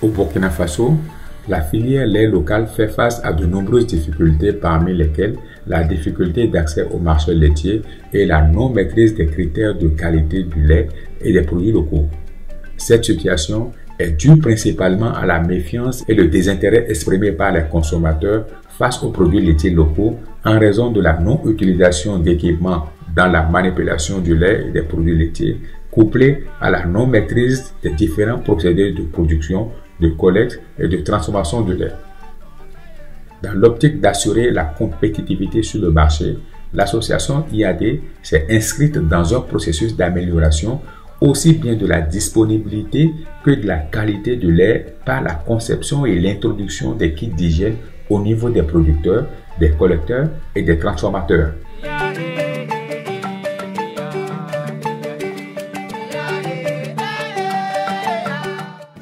Au Burkina Faso, la filière lait local fait face à de nombreuses difficultés, parmi lesquelles la difficulté d'accès au marché laitier et la non-maîtrise des critères de qualité du lait et des produits locaux. Cette situation est due principalement à la méfiance et le désintérêt exprimé par les consommateurs face aux produits laitiers locaux en raison de la non-utilisation d'équipements dans la manipulation du lait et des produits laitiers, couplée à la non-maîtrise des différents procédés de production, de collecte et de transformation du lait. Dans l'optique d'assurer la compétitivité sur le marché, l'association IAD s'est inscrite dans un processus d'amélioration aussi bien de la disponibilité que de la qualité du lait par la conception et l'introduction des kits d'hygiène au niveau des producteurs, des collecteurs et des transformateurs.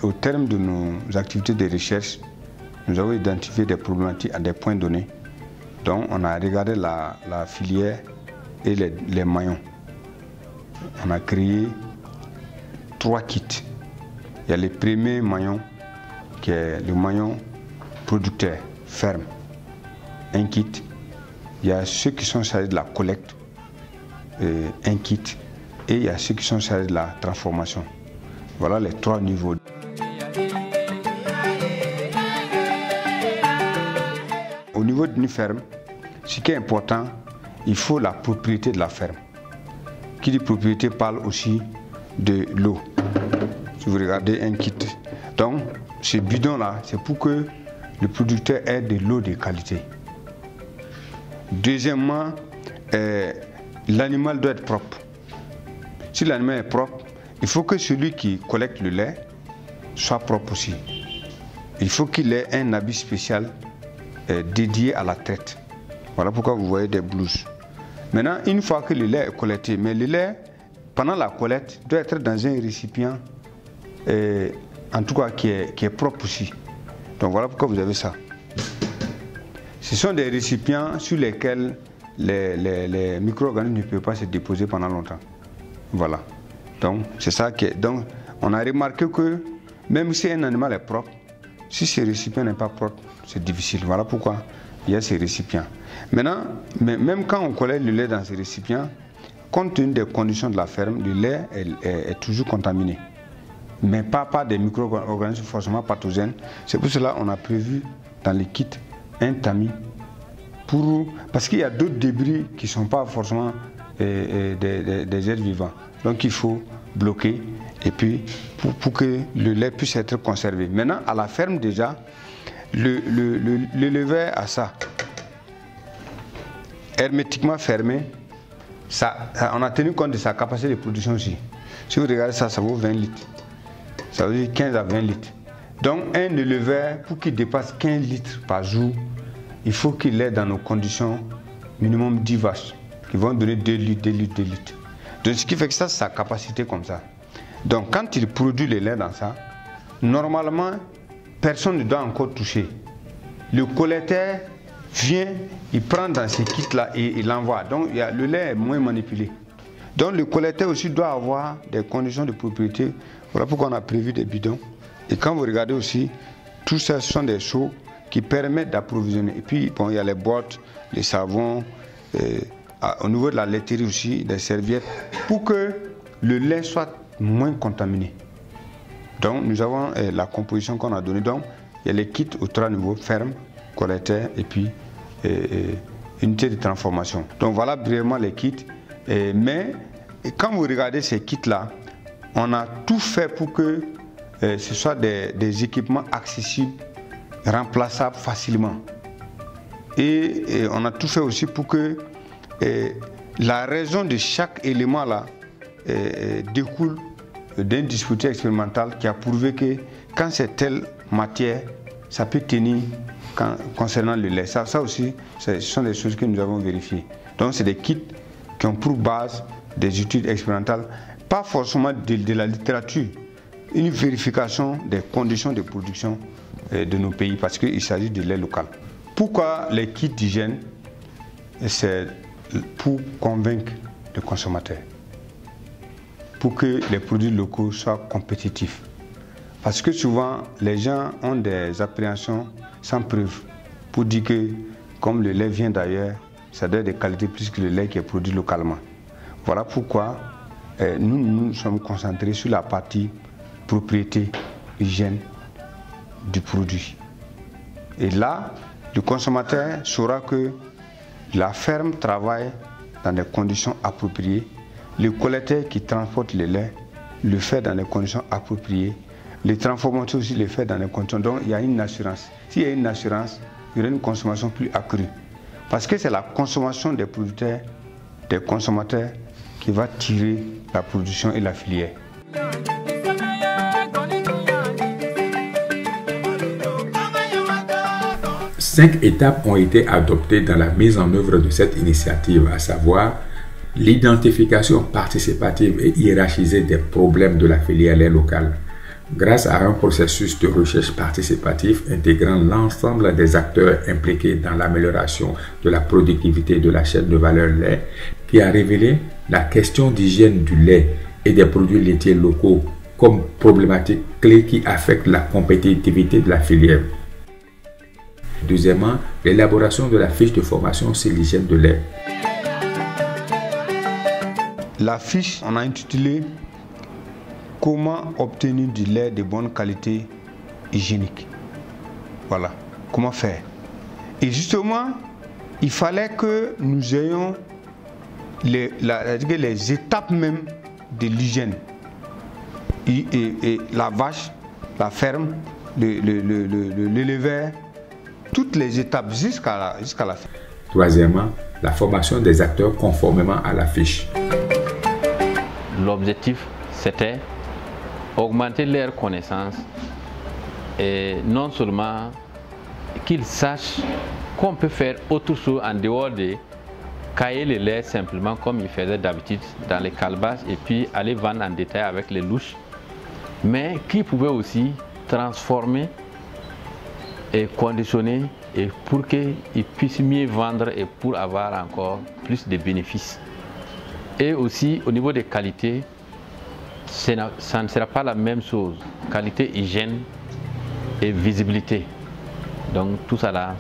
Au terme de nos activités de recherche, nous avons identifié des problématiques à des points donnés. Donc on a regardé la filière et les maillons. On a créé 3 kits. Il y a le premier maillon qui est le maillon producteur, ferme, un kit. Il y a ceux qui sont chargés de la collecte, un kit. Et il y a ceux qui sont chargés de la transformation. Voilà les 3 niveaux. Au niveau d'une ferme, ce qui est important, il faut la propriété de la ferme. Qui dit propriété parle aussi de l'eau. Si vous regardez un kit, donc ce bidon-là, c'est pour que le producteur ait de l'eau de qualité. Deuxièmement, l'animal doit être propre. Si l'animal est propre, il faut que celui qui collecte le lait soit propre aussi. Il faut qu'il ait un habit spécial dédié à la traite. Voilà pourquoi vous voyez des blouses. Maintenant, une fois que le lait est collecté, mais le lait, pendant la collecte, doit être dans un récipient, en tout cas qui est propre aussi. Donc voilà pourquoi vous avez ça. Ce sont des récipients sur lesquels les micro-organismes ne peuvent pas se déposer pendant longtemps. Voilà. Donc c'est ça qui est. Donc on a remarqué que même si un animal est propre, si ce récipient n'est pas propre, c'est difficile. Voilà pourquoi il y a ces récipients. Maintenant, même quand on collecte le lait dans ces récipients, compte tenu des conditions de la ferme, le lait est toujours contaminé. Mais pas par des micro-organismes forcément pathogènes. C'est pour cela qu'on a prévu dans les kits un tamis. Parce qu'il y a d'autres débris qui ne sont pas forcément des êtres vivants. Donc il faut bloquer et puis pour que le lait puisse être conservé. Maintenant, à la ferme déjà, le levure à ça, hermétiquement fermé, on a tenu compte de sa capacité de production aussi. Si vous regardez ça, ça vaut 20 litres. Ça veut dire 15 à 20 litres. Donc un éleveur, pour qu'il dépasse 15 litres par jour, il faut qu'il ait dans nos conditions minimum 10 vaches qui vont donner 2 litres, 2 litres, 2 litres. Donc ce qui fait que ça, c'est sa capacité comme ça. Donc quand il produit le lait dans ça, normalement, personne ne doit encore toucher. Le collecteur vient, il prend dans ces kits-là et il l'envoie. Donc le lait est moins manipulé. Donc le collecteur aussi doit avoir des conditions de propriété. Voilà pourquoi on a prévu des bidons. Et quand vous regardez aussi, tout ça, ce sont des seaux qui permettent d'approvisionner. Et puis, bon, il y a les boîtes, les savons, au niveau de la laiterie aussi, des serviettes, pour que le lait soit moins contaminé. Donc, nous avons la composition qu'on a donnée. Donc, il y a les kits aux 3 niveaux, ferme, collecteur et puis unité de transformation. Donc, voilà brièvement les kits. Mais quand vous regardez ces kits-là, on a tout fait pour que ce soit des équipements accessibles, remplaçables facilement. Et on a tout fait aussi pour que la raison de chaque élément là découle d'un dispositif expérimental qui a prouvé que quand c'est telle matière, ça peut tenir concernant le lait. Ça aussi, ce sont des choses que nous avons vérifiées. Donc c'est des kits qui ont pour base des études expérimentales, pas forcément de la littérature, une vérification des conditions de production de nos pays parce qu'il s'agit de lait local. Pourquoi les kits d'hygiène? C'est pour convaincre le consommateur, pour que les produits locaux soient compétitifs. Parce que souvent, les gens ont des appréhensions sans preuve pour dire que comme le lait vient d'ailleurs, ça doit être de qualité plus que le lait qui est produit localement. Voilà pourquoi nous sommes concentrés sur la partie propriété, hygiène du produit. Et là, le consommateur saura que la ferme travaille dans des conditions appropriées. Le collecteur qui transporte le lait le fait dans des conditions appropriées. Les transformateurs aussi le fait dans des conditions. Donc il y a une assurance. S'il y a une assurance, il y aura une consommation plus accrue. Parce que c'est la consommation des producteurs, des consommateurs qui va tirer la production et la filière. 5 étapes ont été adoptées dans la mise en œuvre de cette initiative, à savoir l'identification participative et hiérarchisée des problèmes de la filière lait locale. Grâce à un processus de recherche participatif intégrant l'ensemble des acteurs impliqués dans l'amélioration de la productivité de la chaîne de valeur lait, qui a révélé la question d'hygiène du lait et des produits laitiers locaux comme problématique clé qui affecte la compétitivité de la filière. Deuxièmement, l'élaboration de la fiche de formation sur l'hygiène de lait. La fiche, on a intitulé « Comment obtenir du lait de bonne qualité hygiénique ». Voilà, comment faire. Et justement, il fallait que nous ayons les étapes même de l'hygiène. Et la vache, la ferme, l'éleveur, toutes les étapes jusqu'à la fin. Troisièmement, la formation des acteurs conformément à la fiche. L'objectif, c'était augmenter leurs connaissances et non seulement qu'ils sachent qu'on peut faire autre chose en dehors de cailler le lait simplement comme ils faisaient d'habitude dans les calebasses et puis aller vendre en détail avec les louches, mais qu'ils pouvaient aussi transformer et conditionner et pour qu'ils puissent mieux vendre et pour avoir encore plus de bénéfices. Et aussi au niveau des qualités, ça ne sera pas la même chose. Qualité, hygiène et visibilité. Donc tout ça là,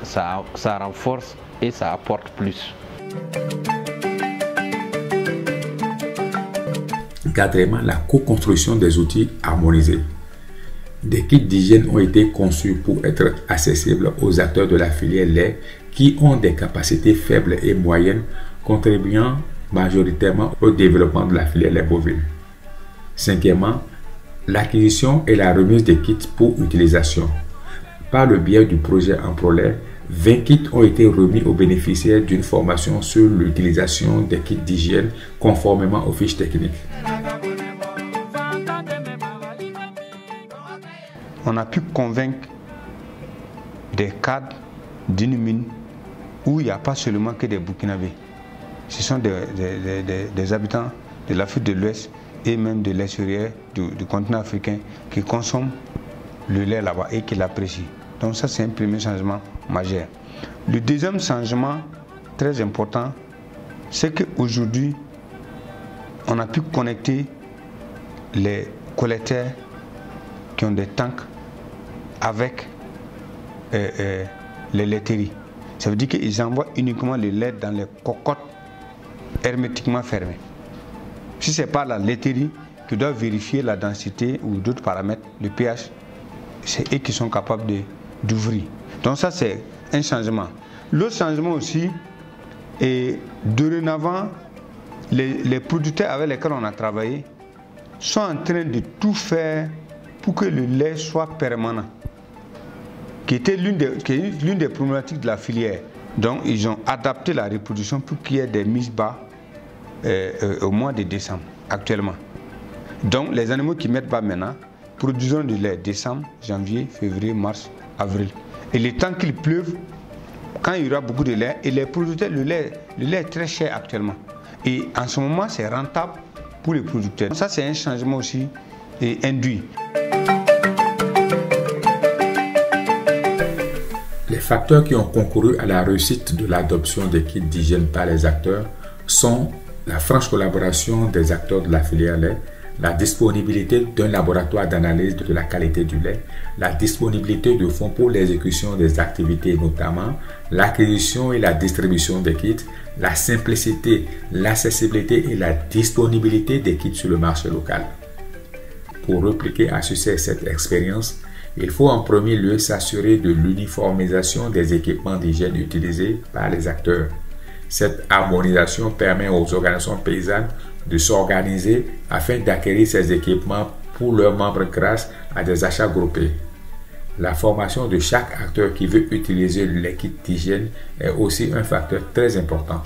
ça renforce et ça apporte plus. Quatrièmement, la co-construction des outils harmonisés. Des kits d'hygiène ont été conçus pour être accessibles aux acteurs de la filière lait qui ont des capacités faibles et moyennes, contribuant majoritairement au développement de la filière lait bovine. Cinquièmement, l'acquisition et la remise des kits pour utilisation. Par le biais du projet EmproLait, 20 kits ont été remis aux bénéficiaires d'une formation sur l'utilisation des kits d'hygiène conformément aux fiches techniques. On a pu convaincre des cadres d'une mine où il n'y a pas seulement que des Burkinabés. Ce sont des habitants de l'Afrique de l'Ouest et même de l'extérieur du continent africain qui consomment le lait là-bas et qui l'apprécient. Donc ça, c'est un premier changement majeur. Le deuxième changement très important, c'est qu'aujourd'hui, on a pu connecter les collecteurs qui ont des tanks avec les laiteries. Ça veut dire qu'ils envoient uniquement le lait dans les cocottes hermétiquement fermées. Si ce n'est pas la laiterie qui doit vérifier la densité ou d'autres paramètres, le pH, c'est eux qui sont capables d'ouvrir. Donc ça, c'est un changement. L'autre changement aussi, est dorénavant, les producteurs avec lesquels on a travaillé sont en train de tout faire pour que le lait soit permanent, qui était l'une des problématiques de la filière. Donc ils ont adapté la reproduction pour qu'il y ait des mises bas au mois de décembre actuellement. Donc les animaux qui mettent bas maintenant produisent du lait décembre, janvier, février, mars, avril. Et le temps qu'il pleuve, quand il y aura beaucoup de lait, et les producteurs, le lait est très cher actuellement. Et en ce moment, c'est rentable pour les producteurs. Ça, c'est un changement aussi induit. Les facteurs qui ont concouru à la réussite de l'adoption des kits d'hygiène par les acteurs sont la franche collaboration des acteurs de la filière lait, la disponibilité d'un laboratoire d'analyse de la qualité du lait, la disponibilité de fonds pour l'exécution des activités, notamment l'acquisition et la distribution des kits, la simplicité, l'accessibilité et la disponibilité des kits sur le marché local. Pour répliquer à succès cette expérience, il faut en premier lieu s'assurer de l'uniformisation des équipements d'hygiène utilisés par les acteurs. Cette harmonisation permet aux organisations paysannes de s'organiser afin d'acquérir ces équipements pour leurs membres grâce à des achats groupés. La formation de chaque acteur qui veut utiliser les kits d'hygiène est aussi un facteur très important.